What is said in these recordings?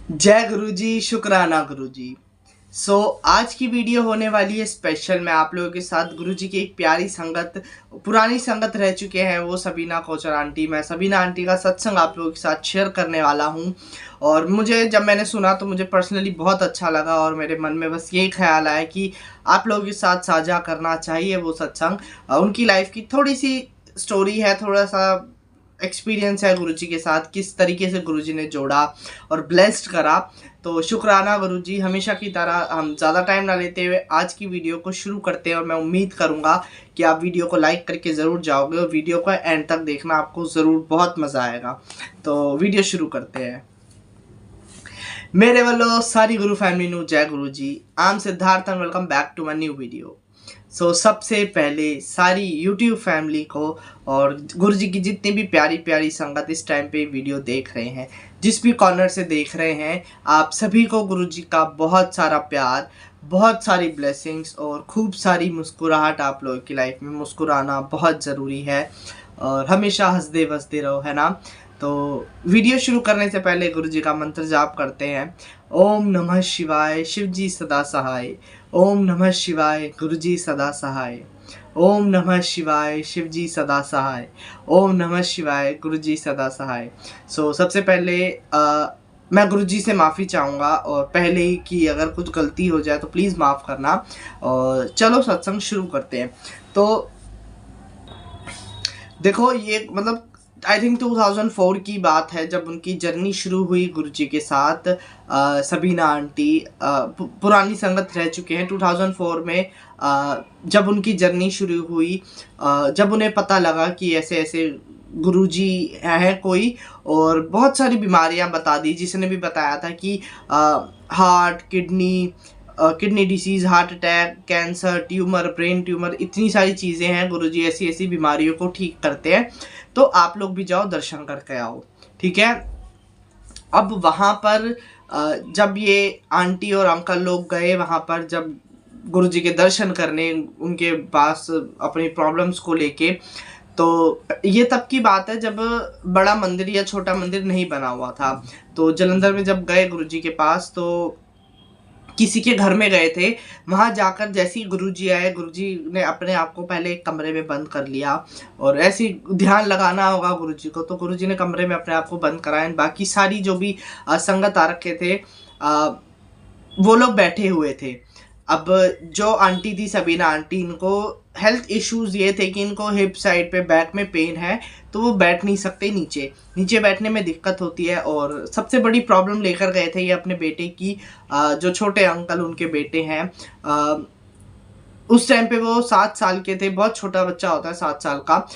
जय गुरु जी, शुक्राना गुरु जी। आज की वीडियो होने वाली है स्पेशल। मैं आप लोगों के साथ गुरु जी की एक प्यारी संगत, पुरानी संगत रह चुके हैं वो सबीना कोचर आंटी। मैं सबीना आंटी का सत्संग आप लोगों के साथ शेयर करने वाला हूँ। और मुझे जब मैंने सुना तो मुझे पर्सनली बहुत अच्छा लगा और मेरे मन में बस यही ख्याल आया कि आप लोगों के साथ साझा करना चाहिए वो सत्संग। उनकी लाइफ की थोड़ी सी स्टोरी है, थोड़ा सा एक्सपीरियंस है गुरुजी के साथ, किस तरीके से गुरुजी ने जोड़ा और ब्लेस्ड करा। तो शुक्राना गुरुजी। हमेशा की तरह हम ज़्यादा टाइम ना लेते हुए आज की वीडियो को शुरू करते हैं और मैं उम्मीद करूँगा कि आप वीडियो को लाइक करके ज़रूर जाओगे और वीडियो को एंड तक देखना, आपको ज़रूर बहुत मज़ा आएगा। तो वीडियो शुरू करते हैं। मेरे वालों सारी गुरु फैमिली नू जय Guru ji. I am Siddharth and welcome back to my new video. सबसे पहले सारी यूट्यूब फैमिली को और गुरु जी की जितनी भी प्यारी प्यारी संगत इस टाइम पे वीडियो देख रहे हैं, जिस भी कॉर्नर से देख रहे हैं, आप सभी को गुरु जी का बहुत सारा प्यार, बहुत सारी ब्लेसिंग्स और खूब सारी मुस्कुराहट। आप लोगों की लाइफ में मुस्कुराना बहुत ज़रूरी है और हमेशा हंसते बसते रहो, है ना। तो वीडियो शुरू करने से पहले गुरु जी का मंत्र जाप करते हैं। ओम नमः शिवाय, शिव जी सदा सहाय। ओम नमः शिवाय, गुरु जी सदा सहाय। ओम नमः शिवाय, शिव जी सदा सहाय। ओम नमः शिवाय, गुरु जी सदा सहाय। सबसे पहले मैं गुरु जी से माफ़ी चाहूँगा और पहले ही कि अगर कुछ गलती हो जाए तो प्लीज़ माफ़ करना। और चलो सत्संग शुरू करते हैं। तो देखो, ये मतलब आई थिंक 2004 की बात है जब उनकी जर्नी शुरू हुई गुरुजी के साथ। सबीना आंटी पुरानी संगत रह चुके हैं। 2004 में जब उनकी जर्नी शुरू हुई, जब उन्हें पता लगा कि ऐसे ऐसे गुरुजी हैं कोई, और बहुत सारी बीमारियां बता दी। जिसने भी बताया था कि heart, kidney disease, heart attack, cancer, tumour, brain tumour, इतनी सारी चीज़ें हैं। गुरुजी ऐसी ऐसी बीमारियों को ठीक करते हैं, तो आप लोग भी जाओ दर्शन करके आओ, ठीक है। अब वहाँ पर जब ये आंटी और अंकल लोग गए वहाँ पर, जब गुरुजी के दर्शन करने उनके पास अपनी प्रॉब्लम्स को लेके, तो ये तब की बात है जब बड़ा मंदिर या छोटा मंदिर नहीं बना हुआ था। तो जलंधर में जब गए गुरुजी के पास, तो किसी के घर में गए थे। वहाँ जाकर जैसे ही गुरुजी आए, गुरुजी ने अपने आप को पहले एक कमरे में बंद कर लिया और ऐसे ही ध्यान लगाना होगा गुरुजी को, तो गुरुजी ने कमरे में अपने आप को बंद कराया। बाकी सारी जो भी संगत आ रखे थे, वो लोग बैठे हुए थे। अब जो आंटी थी सबीना आंटी, इनको हेल्थ इश्यूज ये थे कि इनको हिप साइड पे, बैक में पेन है, तो वो बैठ नहीं सकते। नीचे बैठने में दिक्कत होती है। और सबसे बड़ी प्रॉब्लम लेकर गए थे ये अपने बेटे की, जो छोटे अंकल उनके बेटे हैं। उस टाइम पे वो 7 साल के थे, बहुत छोटा बच्चा होता है 7 साल का।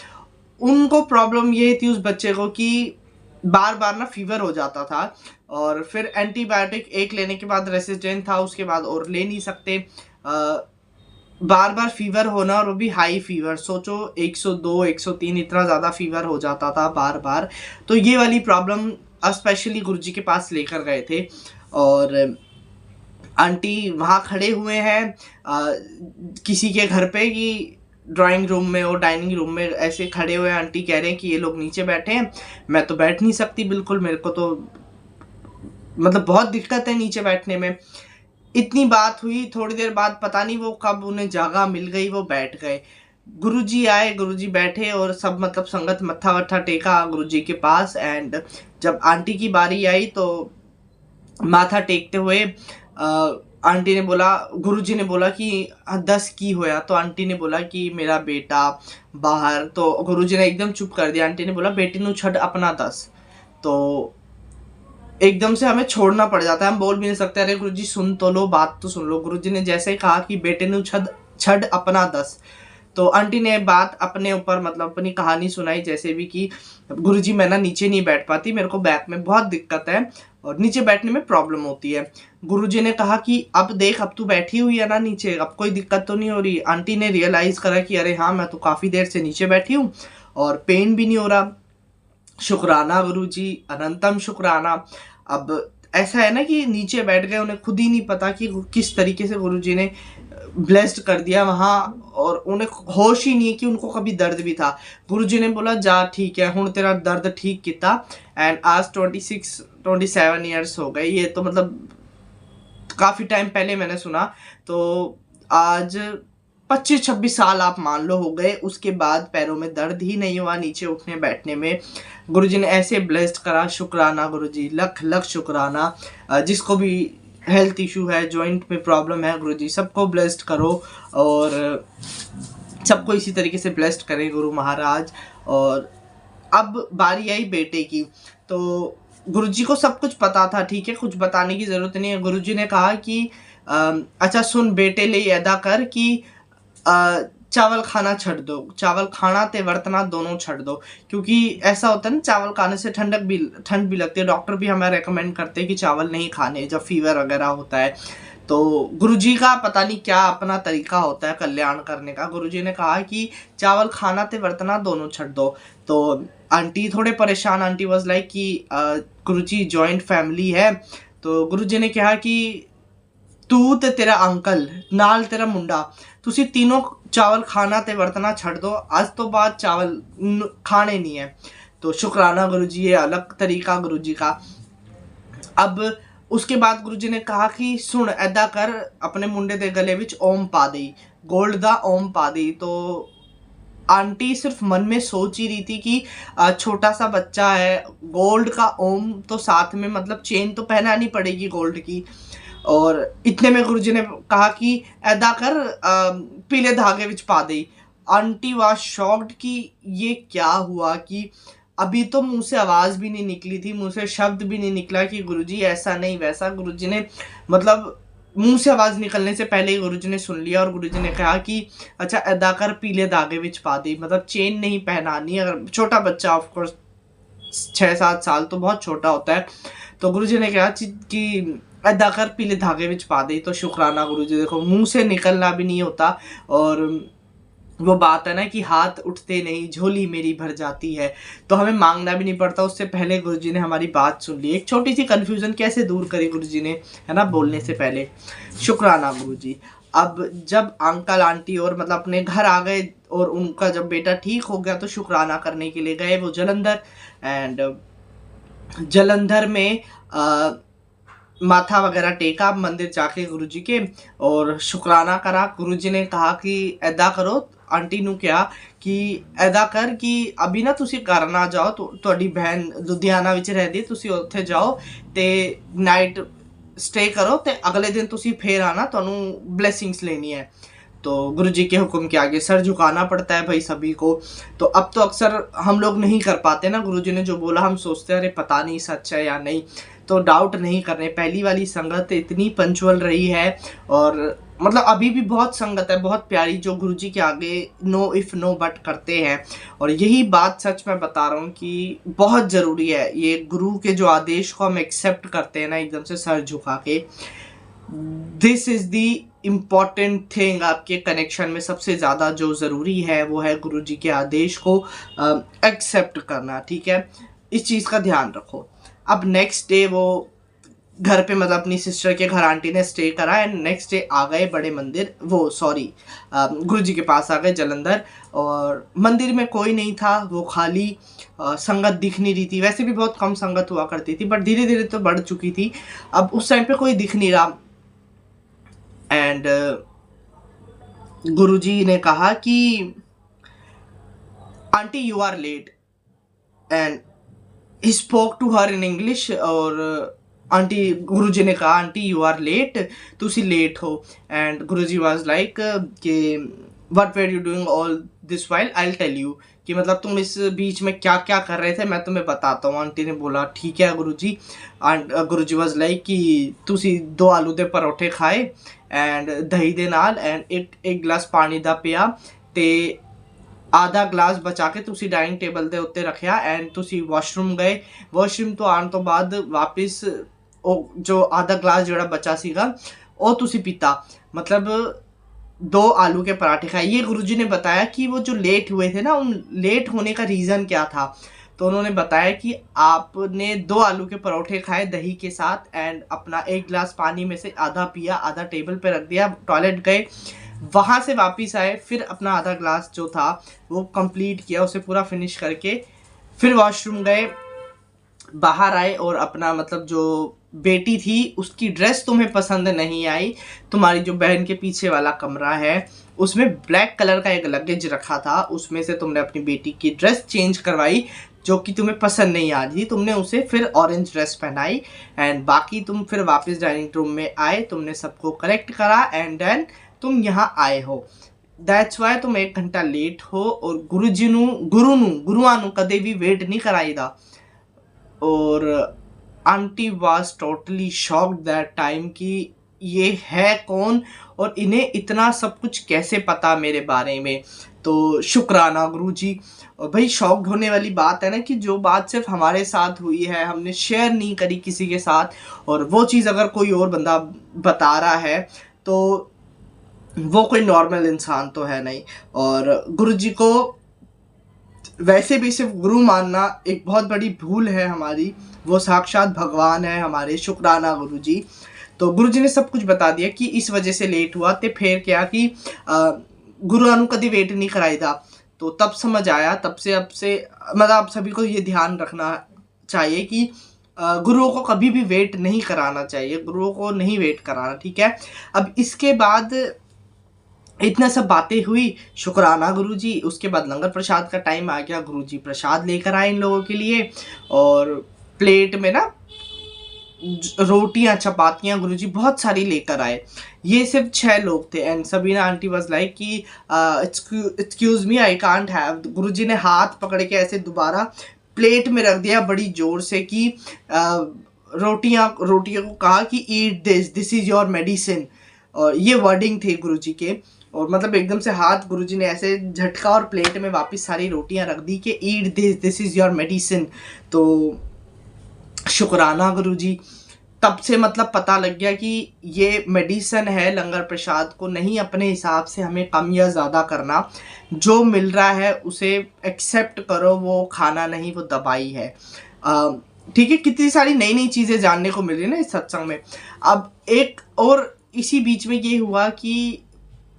उनको प्रॉब्लम ये थी उस बच्चे को कि बार बार ना फीवर हो जाता था, और फिर एंटीबायोटिक एक लेने के बाद रेसिस्टेंट था, उसके बाद और ले नहीं सकते। बार बार फीवर होना, और वो भी हाई फीवर, सोचो 102 103 इतना ज़्यादा फीवर हो जाता था बार बार। तो ये वाली प्रॉब्लम स्पेशली गुरुजी के पास लेकर गए थे। और आंटी वहाँ खड़े हुए हैं किसी के घर पे, कि ड्राइंग रूम में और डाइनिंग रूम में ऐसे खड़े हुए हैं। आंटी कह रहे हैं कि ये लोग नीचे बैठे हैं, मैं तो बैठ नहीं सकती बिल्कुल, मेरे को तो मतलब बहुत दिक्कत है नीचे बैठने में। इतनी बात हुई, थोड़ी देर बाद पता नहीं वो कब उन्हें जगह मिल गई, वो बैठ गए। गुरुजी आए, गुरुजी बैठे और सब मतलब संगत मत्था वत्था टेका गुरुजी के पास। एंड जब आंटी की बारी आई तो माथा टेकते हुए आंटी ने बोला, गुरुजी ने बोला कि 10 की होया। तो आंटी ने बोला कि मेरा बेटा बाहर। तो गुरुजी ने एकदम चुप कर दिया। आंटी ने बोला बेटी नू छड़ अपना 10। तो एकदम से हमें छोड़ना पड़ जाता है, हम बोल भी नहीं सकते अरे गुरुजी सुन तो लो, बात तो सुन लो। गुरुजी ने जैसे ही कहा कि बेटे नू छड़ अपना 10, तो आंटी ने बात अपने ऊपर मतलब अपनी कहानी सुनाई, जैसे भी कि गुरुजी मैं ना नीचे नहीं बैठ पाती, मेरे को बैक में बहुत दिक्कत है और नीचे बैठने में प्रॉब्लम होती है। गुरुजी ने कहा कि अब देख, अब तू बैठी हुई है ना नीचे, अब कोई दिक्कत तो नहीं हो रही। आंटी ने रियलाइज़ करा कि अरे हाँ, मैं तो काफ़ी देर से नीचे बैठी हूँ और पेन भी नहीं हो रहा। शुक्राना गुरुजी, अनंतम शुक्राना। अब ऐसा है ना कि नीचे बैठ गए, उन्हें खुद ही नहीं पता कि किस तरीके से गुरुजी ने ब्लेस्ड कर दिया वहाँ, और उन्हें होश ही नहीं है कि उनको कभी दर्द भी था। गुरुजी ने बोला जा ठीक है, हुण तेरा दर्द ठीक किता। एंड आज 27 ईयर्स हो गए। ये तो मतलब काफ़ी टाइम पहले मैंने सुना, तो आज 25-26 साल आप मान लो हो गए। उसके बाद पैरों में दर्द ही नहीं हुआ नीचे उठने बैठने में। गुरुजी ने ऐसे ब्लेस्ड करा। शुक्राना गुरुजी, लख लख शुक्राना। जिसको भी हेल्थ इशू है, जॉइंट में प्रॉब्लम है, गुरुजी सबको ब्लेस्ड करो, और सबको इसी तरीके से ब्लेस्ड करें गुरु महाराज। और अब बारी आई बेटे की, तो गुरुजी को सब कुछ पता था, ठीक है, कुछ बताने की ज़रूरत नहीं है। गुरुजी ने कहा कि अच्छा सुन बेटे, ले अदा कर कि चावल खाना छड़ दो, चावल खाना ते वर्तना दोनों छड़ दो। क्योंकि ऐसा होता है ना, चावल खाने से ठंड भी लगती है। डॉक्टर भी हमें रेकमेंड करते हैं कि चावल नहीं खाने जब फीवर वगैरह होता है। तो गुरुजी का पता नहीं क्या अपना तरीका होता है कल्याण करने का। गुरुजी ने कहा कि चावल खाना ते वर्तना दोनों छड़ दो। तो आंटी थोड़े परेशान, आंटी वाज लाइक कि गुरुजी जॉइंट फैमिली है। तो गुरुजी ने कहा कि तू ते तेरा अंकल नाल तेरा मुंडा, तुसी तीनों चावल खाना ते वर्तना छड़ दो, आज तो बाद चावल खाने नहीं है। तो शुक्राना गुरुजी, ये अलग तरीका गुरुजी का। अब उसके बाद गुरुजी ने कहा कि सुन ऐदा कर, अपने मुंडे दे गले विच ओम पा दई, गोल्ड दा ओम पा दई। तो आंटी सिर्फ मन में सोच ही रही थी कि छोटा सा बच्चा है, गोल्ड का ओम तो साथ में, मतलब चेन तो पहनानी पड़ेगी गोल्ड की। और इतने में गुरुजी ने कहा कि ऐदा कर, पीले धागे विच पा दई। आंटी वाज शॉक्ड कि ये क्या हुआ, कि अभी तो मुंह से आवाज़ भी नहीं निकली थी, मुंह से शब्द भी नहीं निकला कि गुरुजी ऐसा नहीं वैसा। गुरुजी ने मतलब मुंह से आवाज़ निकलने से पहले ही गुरुजी ने सुन लिया, और गुरुजी ने कहा कि अच्छा ऐदा कर, पीले धागे विच पा दी। मतलब चेन नहीं पहनानी। अगर छोटा बच्चा, ऑफ कोर्स 6-7 साल तो बहुत छोटा होता है, तो गुरुजी ने कहा कि ऐदा कर, पीले धागे विच पा दी। तो शुक्राना गुरुजी, देखो मुंह से निकलना भी नहीं होता, और वो बात है ना कि हाथ उठते नहीं झोली मेरी भर जाती है, तो हमें मांगना भी नहीं पड़ता। उससे पहले गुरुजी ने हमारी बात सुन ली। एक छोटी सी कन्फ्यूज़न कैसे दूर करी गुरुजी ने, है ना, बोलने से पहले। शुक्राना गुरुजी। अब जब अंकल आंटी और मतलब अपने घर आ गए, और उनका जब बेटा ठीक हो गया, तो शुक्राना करने के लिए गए वो जलंधर। एंड जलंधर में माथा वगैरह टेका मंदिर जाके गुरुजी के, और शुक्राना करा। गुरुजी ने कहा कि ऐदा करो, आंटी नू क्या कि ऐदा कर कि अभी ना तुसी घर ना जाओ, तुहाडी बहन लुधियाना विच रहंदी, तुसी उत्थे जाओ ते नाइट स्टे करो, ते अगले दिन तुसी फिर आना, तुहानू ब्लेसिंग्स लेनी है। तो गुरुजी के हुक्म के आगे सर झुकाना पड़ता है भाई सभी को। तो अब तो अक्सर हम लोग नहीं कर पाते ना, गुरुजी ने जो बोला हम सोचते हैं अरे पता नहीं सच है या नहीं, तो डाउट नहीं करने। पहली वाली संगत इतनी पंचुअल रही है, और मतलब अभी भी बहुत संगत है बहुत प्यारी, जो गुरुजी के आगे नो इफ़ नो बट करते हैं। और यही बात सच मैं बता रहा हूँ कि बहुत ज़रूरी है, ये गुरु के जो आदेश को हम एक्सेप्ट करते हैं ना एकदम से सर झुका के, this is the important thing. आपके कनेक्शन में सबसे ज़्यादा जो ज़रूरी है वो है गुरुजी के आदेश को एक्सेप्ट करना, ठीक है, इस चीज़ का ध्यान रखो। अब नेक्स्ट डे वो घर पे मतलब अपनी सिस्टर के घर आंटी ने स्टे करा, एंड नेक्स्ट डे आ गए बड़े मंदिर, वो सॉरी गुरुजी के पास आ गए जलंधर। और मंदिर में कोई नहीं था, वो खाली संगत दिख नहीं रही थी। वैसे भी बहुत कम संगत हुआ करती थी, बट धीरे धीरे तो बढ़ चुकी थी। अब उस टाइम पे कोई दिख नहीं रहा। एंड गुरुजी ने कहा कि aunty you are late, and he spoke to her in English. और आंटी, गुरुजी ने कहा आंटी यू आर लेट, तुसी लेट हो। एंड गुरुजी वाज लाइक कि what were you doing all this while, I will tell you, कि मतलब तुम इस बीच में क्या क्या कर रहे थे मैं तुम्हें बताता हूँ। आंटी ने बोला ठीक है गुरुजी। गुरुजी वाज लाइक कि तुसी 2 आलू दे परोठे खाए एंड दही दे नाल, एंड एक गिलास पानी दा पिया, ते आधा ग्लास बचा के तुसी डाइनिंग टेबल के उत्ते रखिया, एंड तुसी वॉशरूम गए। वॉशरूम तो आने तो बाद वापस जो आधा ग्लास जोड़ा बचा सीगा वो तुसी पीता, मतलब 2 आलू के पराठे खाए। ये गुरुजी ने बताया कि वो जो लेट हुए थे ना, उन लेट होने का रीज़न क्या था। तो उन्होंने बताया कि आपने 2 आलू के परोठे खाए दही के साथ एंड अपना 1 गिलास पानी में से आधा पिया, आधा टेबल पे रख दिया, टॉयलेट गए, वहाँ से वापस आए, फिर अपना आधा ग्लास जो था वो कंप्लीट किया, उसे पूरा फिनिश करके फिर वॉशरूम गए, बाहर आए और अपना मतलब जो बेटी थी उसकी ड्रेस तुम्हें पसंद नहीं आई, तुम्हारी जो बहन के पीछे वाला कमरा है उसमें ब्लैक कलर का एक लगेज रखा था, उसमें से तुमने अपनी बेटी की ड्रेस चेंज करवाई जो कि तुम्हें पसंद नहीं आ रही थी, तुमने उसे फिर ऑरेंज ड्रेस पहनाई एंड बाकी तुम फिर वापस डाइनिंग रूम में आए, तुमने सबको कलेक्ट करा एंड देन तुम यहाँ आए हो। दैट्स वाई तुम 1 घंटा लेट हो और गुरुआ नू कदे भी वेट नहीं कराई दा। और aunty was totally shocked that time कि ये है कौन और इन्हें इतना सब कुछ कैसे पता मेरे बारे में। तो शुक्राना गुरुजी। और भाई शॉक्ड होने वाली बात है ना कि जो बात सिर्फ हमारे साथ हुई है, हमने शेयर नहीं करी किसी के साथ, और वो चीज़ अगर कोई और बंदा बता रहा है तो वो कोई नॉर्मल इंसान तो है नहीं। और गुरुजी को वैसे भी सिर्फ गुरु मानना एक बहुत बड़ी भूल है हमारी, वो साक्षात भगवान है हमारे। शुक्राना गुरुजी। तो गुरुजी ने सब कुछ बता दिया कि इस वजह से लेट हुआ, तो फिर क्या कि गुरुआ नू कभी वेट नहीं कराई था। तो तब समझ आया, तब से अब से मतलब आप सभी को ये ध्यान रखना चाहिए कि गुरुओं को कभी भी वेट नहीं कराना चाहिए, गुरुओं को नहीं वेट कराना, ठीक है। अब इसके बाद इतना सब बातें हुई, शुक्राना गुरुजी। उसके बाद लंगर प्रसाद का टाइम आ गया, गुरुजी प्रसाद लेकर आए इन लोगों के लिए और प्लेट में ना रोटियां चपातियां गुरुजी बहुत सारी लेकर आए। ये सिर्फ 6 लोग थे and Sabina aunty was like कि excuse me I can't have. Guruji ने हाथ पकड़ के ऐसे दोबारा प्लेट में रख दिया बड़ी जोर से कि रोटियों को कहा कि eat this is your medicine, और ये वर्डिंग थे गुरुजी के। और मतलब एकदम से हाथ गुरुजी ने ऐसे झटका और प्लेट में वापस सारी रोटियां रख दी कि eat this is your medicine. तो शुक्राना गुरुजी। तब से मतलब पता लग गया कि ये मेडिसिन है, लंगर प्रसाद को नहीं अपने हिसाब से हमें कम या ज़्यादा करना, जो मिल रहा है उसे एक्सेप्ट करो, वो खाना नहीं वो दवाई है, ठीक है। कितनी सारी नई नई चीज़ें जानने को मिल रही है ना इस सत्संग में। अब एक और इसी बीच में ये हुआ कि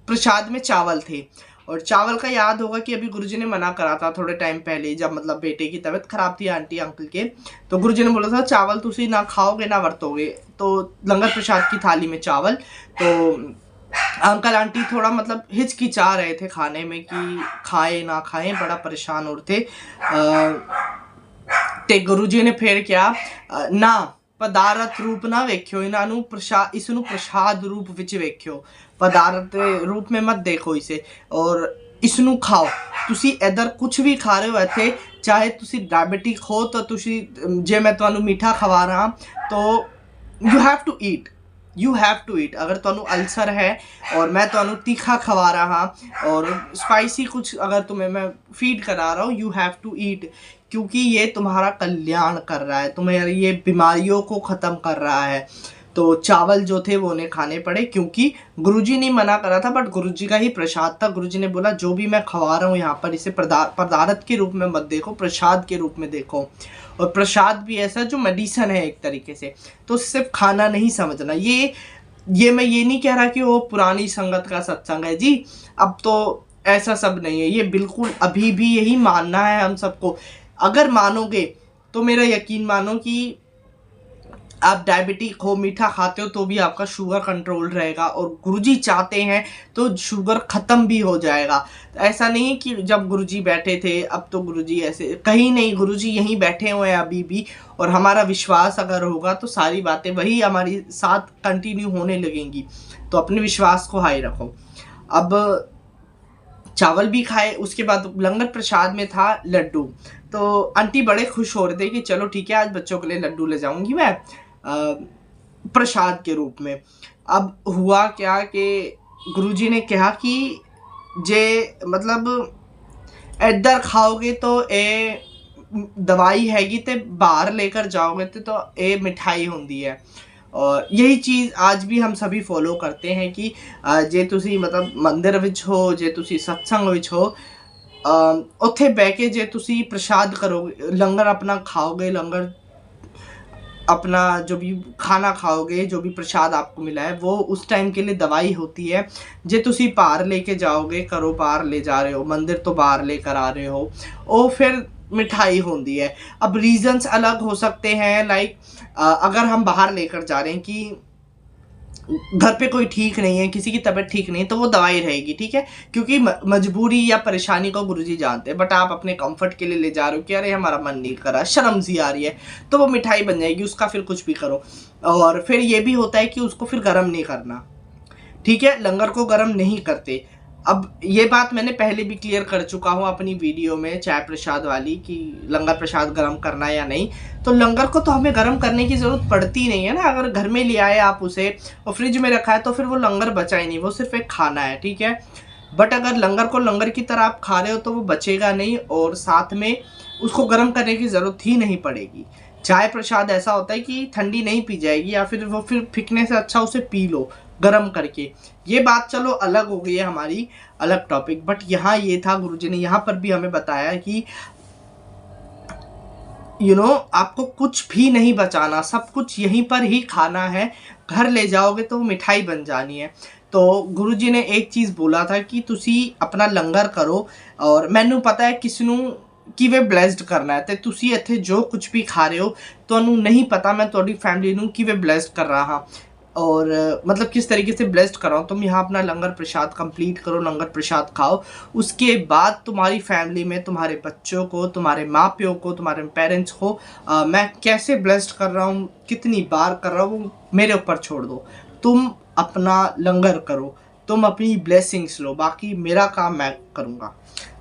प्रसाद में चावल थे, और चावल का याद होगा कि अभी गुरुजी ने मना करा था थोड़े टाइम पहले, जब मतलब बेटे की तबीयत खराब थी आंटी अंकल के, तो गुरुजी ने बोला था चावल तुसी ना खाओगे ना वरतोगे, तो लंगर प्रसाद की थाली में चावल। तो अंकल आंटी थोड़ा मतलब हिचकिचा रहे थे खाने में कि खाए ना खाएं, बड़ा परेशान हो रहे थे। ते गुरुजी ने फिर क्या ना पदार्थ रूप ना वेख्यो, इन्हों इसनू प्रसाद रूप विच वेख्यो, पदार्थ रूप में मत देखो इसे, और इसनू खाओ। तुसी इधर कुछ भी खा रहे हो इत्थे, चाहे तुसी डायबिटिक हो तो तुसी जे मैं तुहानू मीठा खवा रहा तो यू हैव टू ईट। अगर तुहानू अल्सर है और मैं तुहानू तीखा खवा रहा और स्पाइसी कुछ अगर तुम्हें मैं फीड करा रहा हूँ, यू हैव टू ईट, क्योंकि ये तुम्हारा कल्याण कर रहा है, तुम्हें ये बीमारियों को ख़त्म कर रहा है। तो चावल जो थे वो उन्हें खाने पड़े, क्योंकि गुरुजी ने मना करा था, बट गुरुजी का ही प्रसाद था। गुरुजी ने बोला जो भी मैं खवा रहा हूँ यहाँ पर इसे पदार्थ के रूप में मत देखो, प्रसाद के रूप में देखो, और प्रसाद भी ऐसा जो मेडिसिन है एक तरीके से, तो सिर्फ खाना नहीं समझना। ये मैं ये नहीं कह रहा कि वो पुरानी संगत का सत्संग है जी, अब तो ऐसा सब नहीं है, ये बिल्कुल अभी भी यही मानना है हम सबको। अगर मानोगे तो मेरा यकीन मानो कि आप डायबिटिक हो, मीठा खाते हो तो भी आपका शुगर कंट्रोल रहेगा, और गुरुजी चाहते हैं तो शुगर ख़त्म भी हो जाएगा। ऐसा नहीं कि जब गुरुजी बैठे थे अब तो गुरुजी ऐसे, कहीं नहीं, गुरुजी यहीं बैठे हुए हैं अभी भी, और हमारा विश्वास अगर होगा तो सारी बातें वही हमारी साथ कंटिन्यू होने लगेंगी। तो अपने विश्वास को हाई रखो। अब चावल भी खाए, उसके बाद लंगर प्रसाद में था लड्डू, तो आंटी बड़े खुश हो रहे थे कि चलो ठीक है आज बच्चों के लिए लड्डू ले जाऊंगी मैं प्रसाद के रूप में। अब हुआ क्या कि गुरुजी ने कहा कि जे मतलब इधर खाओगे तो ए दवाई हैगी, ते बाहर लेकर जाओगे तो ए मिठाई होंदी है। और यही चीज़ आज भी हम सभी फॉलो करते हैं कि जे तुसी मतलब मंदिर विच हो, जे तुसी सत्संग विच हो, ਉੱਥੇ ਬਹਿ ਕੇ ਜੇ ਤੁਸੀਂ प्रसाद करोगे, लंगर अपना खाओगे, लंगर अपना जो भी खाना खाओगे, जो भी प्रसाद आपको मिला है वो उस टाइम के लिए दवाई होती है। जे तुसी बाहर लेके जाओगे, करो बाहर ले जा रहे हो, मंदिर तो बाहर लेकर आ रहे हो, वो फिर मिठाई होती है। अब रीजंस अलग हो सकते हैं, लाइक अगर हम बाहर लेकर जा रहे हैं कि घर पे कोई ठीक नहीं है, किसी की तबीयत ठीक नहीं है, तो वो दवाई रहेगी, ठीक है, क्योंकि मजबूरी या परेशानी को गुरुजी जानते हैं। बट आप अपने कंफर्ट के लिए ले जा रहे हो कि अरे हमारा मन नहीं कर रहा, शर्म सी आ रही है, तो वो मिठाई बन जाएगी, उसका फिर कुछ भी करो। और फिर ये भी होता है कि उसको फिर गर्म नहीं करना, ठीक है, लंगर को गर्म नहीं करते। अब ये बात मैंने पहले भी क्लियर कर चुका हूँ अपनी वीडियो में चाय प्रसाद वाली, कि लंगर प्रसाद गर्म करना है या नहीं। तो लंगर को तो हमें गर्म करने की ज़रूरत पड़ती नहीं है ना। अगर घर में ले आए आप उसे और फ्रिज में रखा है तो फिर वो लंगर बचा ही नहीं, वो सिर्फ एक खाना है, ठीक है। बट अगर लंगर को लंगर की तरह आप खा रहे हो तो वो बचेगा नहीं, और साथ में उसको गर्म करने की ज़रूरत ही नहीं पड़ेगी। चाय प्रसाद ऐसा होता है कि ठंडी नहीं पी जाएगी, या फिर वो फिर फेंकने से अच्छा उसे पी लो गरम करके। ये बात चलो अलग हो गई है, हमारी अलग टॉपिक। बट यहाँ ये था, गुरुजी ने यहाँ पर भी हमें बताया कि आपको कुछ भी नहीं बचाना, सब कुछ यहीं पर ही खाना है। घर ले जाओगे तो मिठाई बन जानी है। तो गुरुजी ने एक चीज़ बोला था कि तुसी अपना लंगर करो, और मैनू पता है किसनू किवें ब्लेस्ड करना है, तो तुसी इत्थे जो कुछ भी खा रहे हो तुहानू नहीं पता मैं तुहाडी फैमिली नू किवें ब्लेस्ड कर रहा हाँ, और मतलब किस तरीके से ब्लेस्ड कर रहा हूँ। तुम यहाँ अपना लंगर प्रसाद कंप्लीट करो, लंगर प्रसाद खाओ, उसके बाद तुम्हारी फैमिली में तुम्हारे बच्चों को, तुम्हारे माँ प्यो को, तुम्हारे पेरेंट्स को मैं कैसे ब्लेस्ड कर रहा हूँ, कितनी बार कर रहा हूँ, मेरे ऊपर छोड़ दो। तुम अपना लंगर करो, तुम अपनी ब्लेसिंग्स लो, बाकी मेरा काम मैं करूँगा।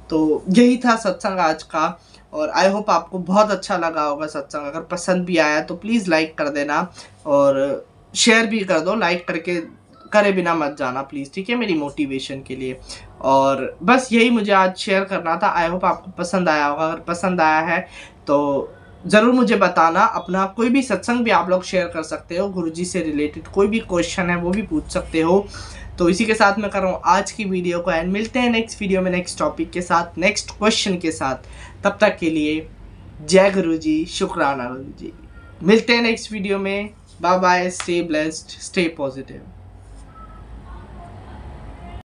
तो यही था सत्संग आज का, और आई होप आपको बहुत अच्छा लगा होगा सत्संग। अगर पसंद भी आया तो प्लीज़ लाइक कर देना, और शेयर भी कर दो, लाइक करके करे बिना मत जाना प्लीज़, ठीक है, मेरी मोटिवेशन के लिए। और बस यही मुझे आज शेयर करना था। आई होप आपको पसंद आया होगा। अगर पसंद आया है तो ज़रूर मुझे बताना। अपना कोई भी सत्संग भी आप लोग शेयर कर सकते हो, गुरुजी से रिलेटेड कोई भी क्वेश्चन है वो भी पूछ सकते हो। तो इसी के साथ मैं कर रहा हूँ आज की वीडियो को एंड। मिलते हैं नेक्स्ट वीडियो में नेक्स्ट टॉपिक के साथ, नेक्स्ट क्वेश्चन के साथ। तब तक के लिए जय गुरुजी, शुक्राना गुरुजी। मिलते हैं नेक्स्ट वीडियो में। Bye bye, stay blessed, stay positive.